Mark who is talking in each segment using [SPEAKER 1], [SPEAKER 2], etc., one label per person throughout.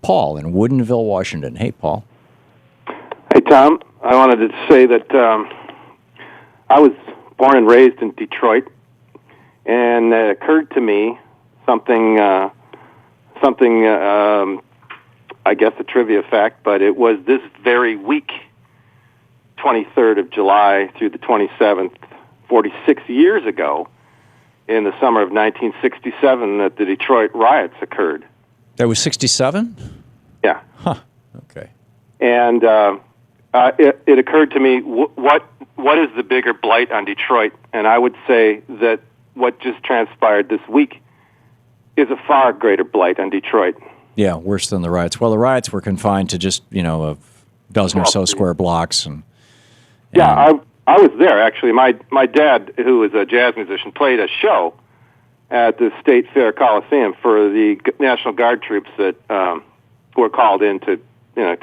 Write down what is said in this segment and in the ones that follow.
[SPEAKER 1] Paul in Woodinville, Washington. Hey, Paul.
[SPEAKER 2] Hey, Tom. I wanted to say that I was born and raised in Detroit, and it occurred to me something, I guess a trivia fact, but it was this very week, 23rd of July through the 27th, 46 years ago, in the summer of 1967, that the Detroit riots occurred.
[SPEAKER 1] That was 67?
[SPEAKER 2] Yeah.
[SPEAKER 1] Huh. Okay.
[SPEAKER 2] And it occurred to me, what is the bigger blight on Detroit? And I would say that what just transpired this week is a far greater blight on Detroit.
[SPEAKER 1] Yeah, worse than the riots. Well, the riots were confined to just, a dozen or so square blocks.
[SPEAKER 2] Yeah, I was there, actually. My dad, who was a jazz musician, played a show at the State Fair Coliseum for the National Guard troops that were called in to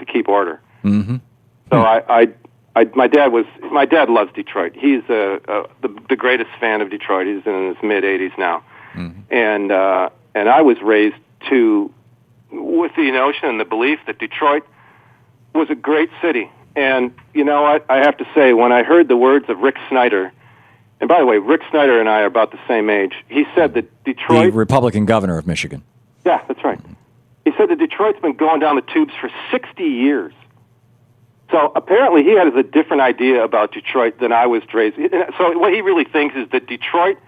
[SPEAKER 2] keep order.
[SPEAKER 1] Mm-hmm.
[SPEAKER 2] So my dad loves Detroit. He's the greatest fan of Detroit. He's in his mid-80s now.
[SPEAKER 1] Mm-hmm.
[SPEAKER 2] And I was raised with the notion and the belief that Detroit was a great city. And you know what? I have to say, when I heard the words of Rick Snyder, and by the way, Rick Snyder and I are about the same age, he said that Detroit...
[SPEAKER 1] The Republican governor of Michigan.
[SPEAKER 2] Yeah, that's right. He said that Detroit's been going down the tubes for 60 years. So apparently he has a different idea about Detroit than I was raised. So what he really thinks is that Detroit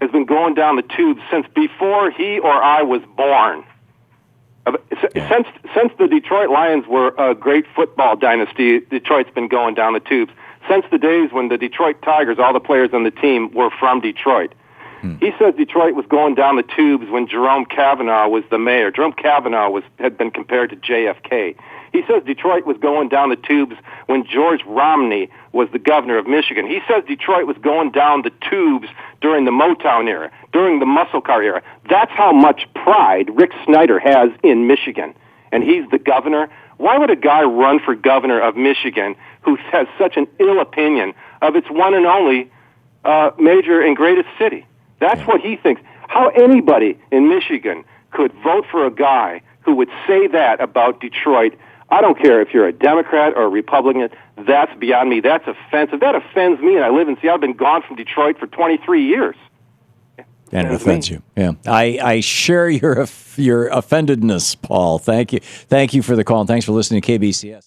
[SPEAKER 2] has been going down the tubes since before he or I was born.
[SPEAKER 1] Yeah.
[SPEAKER 2] Since the Detroit Lions were a great football dynasty, Detroit's been going down the tubes. Since the days when the Detroit Tigers, all the players on the team were from Detroit. He says Detroit was going down the tubes when Jerome Kavanaugh was the mayor. Jerome Kavanaugh had been compared to JFK. He says Detroit was going down the tubes when George Romney was the governor of Michigan. He says Detroit was going down the tubes during the Motown era, during the muscle car era. That's how much pride Rick Snyder has in Michigan. And he's the governor. Why would a guy run for governor of Michigan who has such an ill opinion of its one and only major and greatest city? That's what he thinks. How anybody in Michigan could vote for a guy who would say that about Detroit, I don't care if you're a Democrat or a Republican, that's beyond me. That's offensive. That offends me, and I live in Seattle. I've been gone from Detroit for 23 years.
[SPEAKER 1] And it offends you. Yeah, I share your offendedness, Paul. Thank you for the call, and thanks for listening to KBCS.